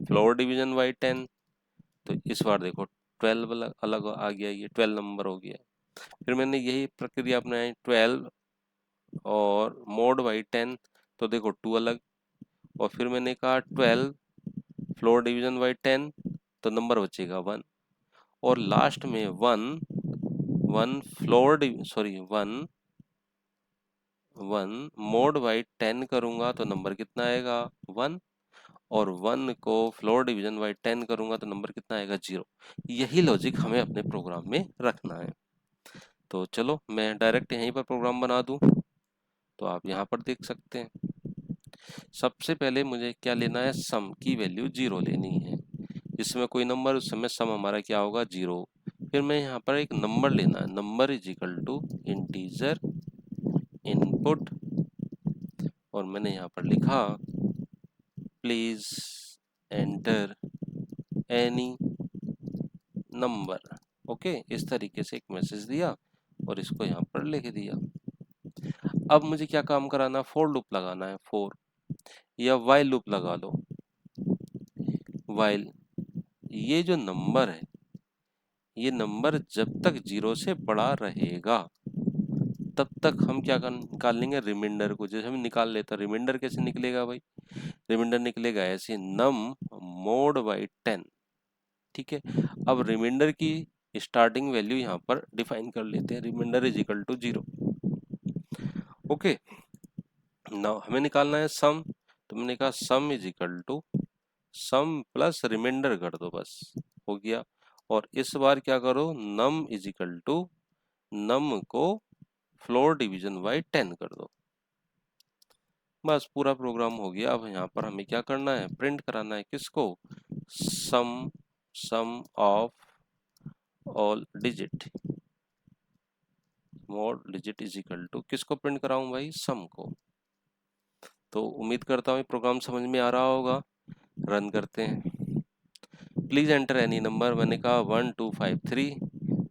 A: फ्लोर डिवीजन बाई 10, तो इस बार देखो 12 अलग अलग आ गया, ये 12 नंबर हो गया। फिर मैंने यही प्रक्रिया अपनाई 12 और मोड बाई 10, तो देखो 2 अलग। और फिर मैंने कहा 12 फ्लोर डिवीजन बाई 10, तो नंबर बचेगा 1। और लास्ट में 1 1 मोड बाई 10 करूंगा, तो नंबर कितना आएगा? 1। और 1 को फ्लोर डिवीजन बाई 10 करूंगा, तो नंबर कितना आएगा? 0। यही लॉजिक हमें अपने प्रोग्राम में रखना है। तो चलो मैं डायरेक्ट यहीं पर प्रोग्राम बना दूं, तो आप यहाँ पर देख सकते हैं। सबसे पहले मुझे क्या लेना है? सम की वैल्यू 0 लेनी है। इसमें कोई नंबर, उस समय सम हमारा क्या होगा? 0। फिर मैं यहाँ पर एक नंबर लेना है, number is equal to integer input, और मैंने यहाँ पर लिखा please enter any number. Okay, इस तरीके से एक मैसेज दिया और इसको यहाँ पर लिख दिया। अब मुझे क्या काम कराना है, फोर लूप लगाना है, फोर या वाइल लूप लगा लो। वाइल, ये जो नंबर है, ये नंबर जब तक 0 से बड़ा रहेगा तब तक हम क्या निकाल लेंगे, रिमाइंडर को। जैसे हम निकाल लेते हैं, रिमाइंडर कैसे निकलेगा भाई, रिमाइंडर निकलेगा ऐसे, नम मोड बाई 10। ठीक है, अब रिमाइंडर की स्टार्टिंग वैल्यू यहाँ पर डिफाइन कर लेते हैं, remainder is equal to 0। Okay, now हमें निकालना है सम, तो मैंने कहा sum is equal to sum plus remainder कर दो, बस हो गया। और इस बार क्या करो, नम इज इक्वल टू नम को फ्लोर डिवीजन बाई 10 कर दो। बस पूरा प्रोग्राम हो गया। अब यहाँ पर हमें क्या करना है, प्रिंट कराना है किसको, sum, sum of all digit, mod digit is equal to, किसको प्रिंट कराऊं भाई, सम को। तो उम्मीद करता हूँ प्रोग्राम समझ में आ रहा होगा। रन करते हैं। प्लीज एंटर एनी नंबर, मैंने कहा 1253,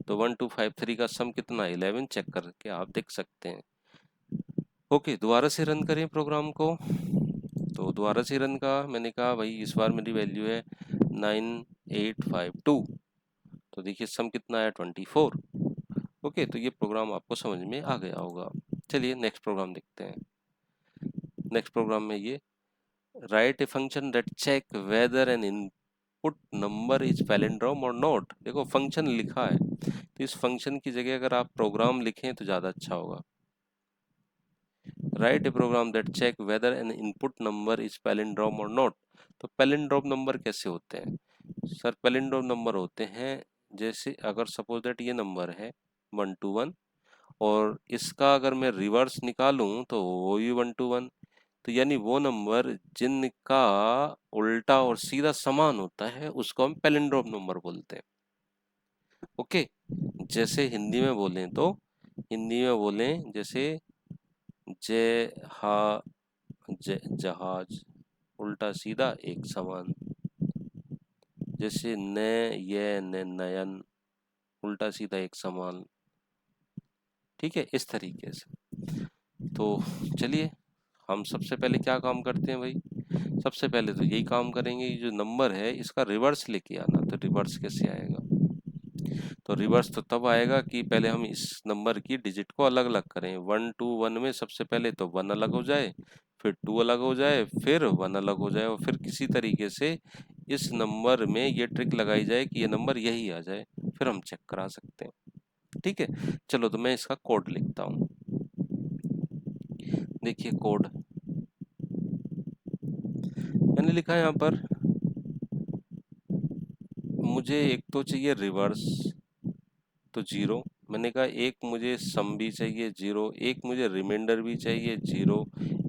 A: तो 1253 का सम कितना, 11, चेक करके आप देख सकते हैं। ओके, दोबारा से रन करें प्रोग्राम को। तो दोबारा से रन का, मैंने कहा भाई इस बार मेरी वैल्यू है 9852, तो देखिए सम कितना है 24। ओके, तो ये प्रोग्राम आपको समझ में आ गया होगा। चलिए नेक्स्ट प्रोग्राम देखते हैं। नेक्स्ट प्रोग्राम में ये, write a function that check whether an input number is palindrome और नॉट। देखो फंक्शन लिखा है, तो इस फंक्शन की जगह अगर आप प्रोग्राम लिखें तो ज़्यादा अच्छा होगा। Write a program that check whether an input number is palindrome और नॉट। तो पैलिंड्रोम नंबर कैसे होते हैं सर, पैलिंड्रोम नंबर होते हैं जैसे, अगर सपोज दैट ये नंबर है 121 और इसका अगर मैं रिवर्स निकालूं तो वो भी 121, तो यानी वो नंबर जिनका उल्टा और सीधा समान होता है उसको हम पैलिंड्रोम नंबर बोलते हैं। ओके, जैसे हिंदी में बोलें तो, हिंदी में बोलें जैसे जय हा, जहाज, उल्टा सीधा एक समान। जैसे न, ये न, नयन, उल्टा सीधा एक समान। ठीक है, इस तरीके से। तो चलिए हम सबसे पहले क्या काम करते हैं भाई, सबसे पहले तो यही काम करेंगे, ये जो नंबर है इसका रिवर्स लेके आना। तो रिवर्स कैसे आएगा, तो रिवर्स तो तब आएगा कि पहले हम इस नंबर की डिजिट को अलग अलग करें। 121 में सबसे पहले तो 1 अलग हो जाए, फिर 2 अलग हो जाए, फिर 1 अलग हो जाए, और फिर किसी तरीके से इस नंबर में ये ट्रिक लगाई जाए कि ये नंबर यही आ जाए, फिर हम चेक करा सकते हैं। ठीक है, चलो तो मैं इसका कोड लिखता हूँ। देखिए कोड मैंने लिखा है यहाँ पर, मुझे एक तो चाहिए रिवर्स, तो 0, मैंने कहा एक मुझे सम भी चाहिए 0, एक मुझे रिमाइंडर भी चाहिए 0,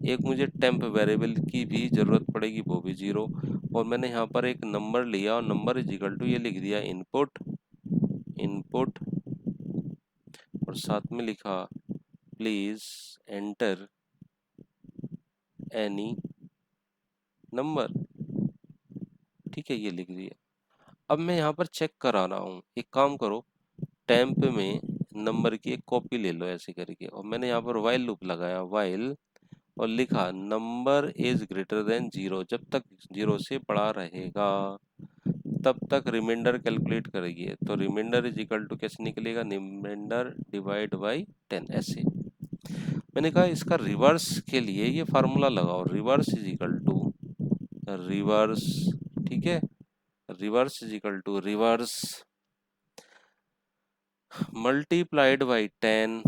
A: एक मुझे टेम्प वेरिएबल की भी ज़रूरत पड़ेगी, वो भी 0, और मैंने यहाँ पर एक नंबर लिया और नंबर इज इक्वल टू ये लिख दिया इनपुट, इनपुट, और साथ में लिखा प्लीज एंटर एनी नंबर। ठीक है, ये लिख दिया। अब मैं यहाँ पर चेक करा रहा हूँ, एक काम करो, टेम्प में नंबर की एक कॉपी ले लो ऐसे करके, और मैंने यहाँ पर वाइल लूप लगाया, वाइल, और लिखा नंबर इज ग्रेटर देन 0, जब तक 0 से बड़ा रहेगा तब तक रिमाइंडर कैलकुलेट करेगी। तो रिमाइंडर इज इक्वल टू कैसे निकलेगा, रिमाइंडर डिवाइड बाई 10, ऐसे। मैंने कहा इसका रिवर्स के लिए ये फार्मूला लगाओ, reverse is equal to reverse, ठीक है, reverse is equal to reverse multiplied by 10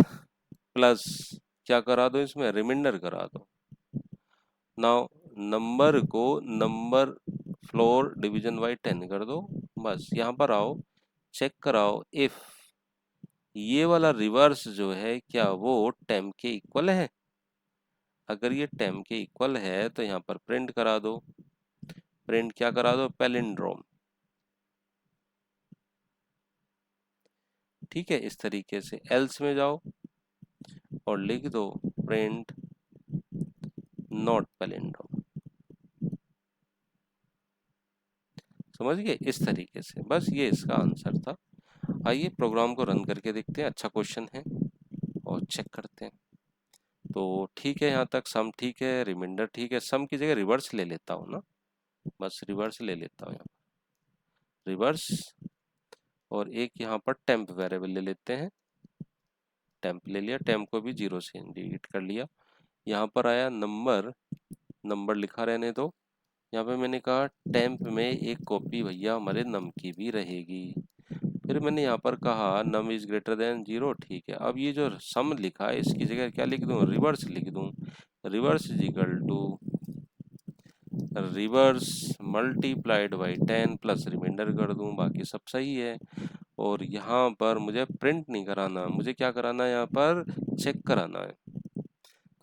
A: plus, क्या करा दो इसमें, रिमाइंडर करा दो। नाउ नंबर को नंबर फ्लोर डिवीजन बाई 10 कर दो। बस यहाँ पर आओ, चेक कराओ इफ ये वाला रिवर्स जो है क्या वो 10 के इक्वल है। अगर ये 10 के इक्वल है तो यहाँ पर प्रिंट करा दो, प्रिंट क्या करा दो, पैलिंड्रोम। ठीक है, इस तरीके से एल्स में जाओ और लिख दो प्रिंट नॉट पैलिंड्रोम। समझ गए, इस तरीके से। बस ये इसका आंसर था। आइए प्रोग्राम को रन करके देखते हैं। अच्छा क्वेश्चन है और चेक करते हैं। तो ठीक है, यहाँ तक सम ठीक है, रिमाइंडर ठीक है। सम की जगह रिवर्स ले लेता हूँ ना, बस रिवर्स ले लेता हूँ यहाँ पर, रिवर्स। और एक यहाँ पर टेम्प वेरिएबल ले लेते हैं, टेम्प ले लिया, टेम्प को भी 0 से इंडिकेट कर लिया। यहाँ पर आया नंबर, नंबर लिखा रहने दो। यहाँ पे मैंने कहा टेम्प में एक कॉपी भैया हमारे नम की भी रहेगी। फिर मैंने यहाँ पर कहा नम इज ग्रेटर देन 0, ठीक है। अब ये जो सम लिखा है इसकी जगह क्या लिख दूँ, रिवर्स लिख दूँ। Reverse is equal to reverse multiplied by 10 plus remainder कर दूं, बाकी सब सही है। और यहाँ पर मुझे प्रिंट नहीं कराना, मुझे क्या कराना है, यहाँ पर चेक कराना है।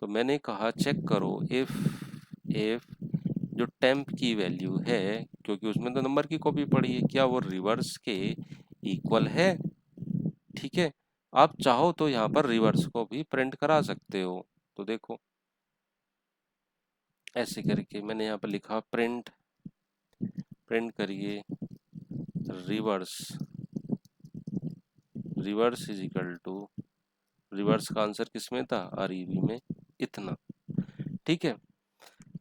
A: तो मैंने कहा चेक करो इफ जो टेम्प की वैल्यू है, क्योंकि उसमें तो नंबर की कॉपी पड़ी है, क्या वो रिवर्स के इक्वल है। ठीक है, आप चाहो तो यहाँ पर रिवर्स को भी प्रिंट करा सकते हो। तो देखो ऐसे करके मैंने यहाँ पर लिखा प्रिंट, प्रिंट करिए reverse, reverse is equal to, reverse का आंसर किस में था, आरईबी में, इतना। ठीक है,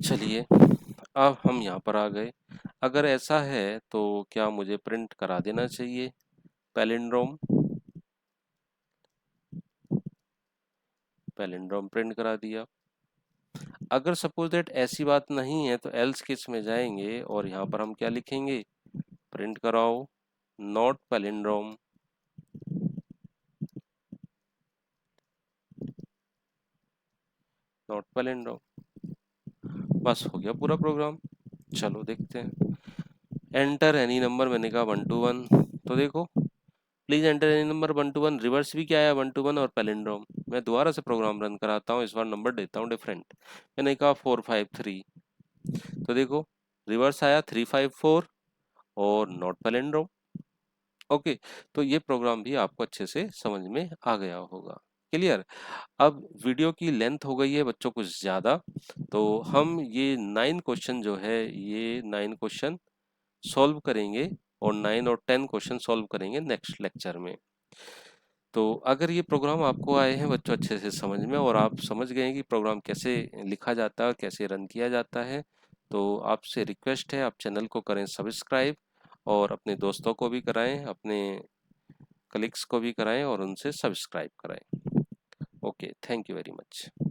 A: चलिए अब हम यहाँ पर आ गए। अगर ऐसा है तो क्या मुझे प्रिंट करा देना चाहिए पैलिंड्रोम, पैलिंड्रोम प्रिंट करा दिया। अगर सपोज दैट ऐसी बात नहीं है तो एल्स केस में जाएंगे और यहाँ पर हम क्या लिखेंगे, प्रिंट कराओ नॉट पैलिंड्रोम, नॉट पैलिंड्रोम। बस हो गया पूरा प्रोग्राम। चलो देखते हैं। एंटर एनी नंबर, मैंने कहा 1 to 1, तो देखो please enter any number 1 to 1, reverse भी क्या आया 1 to 1 और पैलिंड्रोम। मैं दोबारा से प्रोग्राम रन कराता हूँ, इस बार नंबर देता हूँ डिफरेंट। मैंने कहा 453, तो देखो रिवर्स आया 354 और नॉट पैलिंड्रोम। ओके, तो ये प्रोग्राम भी आपको अच्छे से समझ में आ गया होगा। क्लियर। अब वीडियो की लेंथ हो गई है बच्चों कुछ ज़्यादा, तो हम ये 9 क्वेश्चन जो है, ये 9 क्वेश्चन सॉल्व करेंगे और 9 और 10 क्वेश्चन सॉल्व करेंगे नेक्स्ट लेक्चर में। तो अगर ये प्रोग्राम आपको आए हैं बच्चों अच्छे से समझ में, और आप समझ गए हैं कि प्रोग्राम कैसे लिखा जाता है और कैसे रन किया जाता है, तो आपसे रिक्वेस्ट है आप चैनल को करें सब्सक्राइब और अपने दोस्तों को भी कराएं, अपने कलीग्स को भी कराएं और उनसे सब्सक्राइब कराएं। Okay, thank you very much.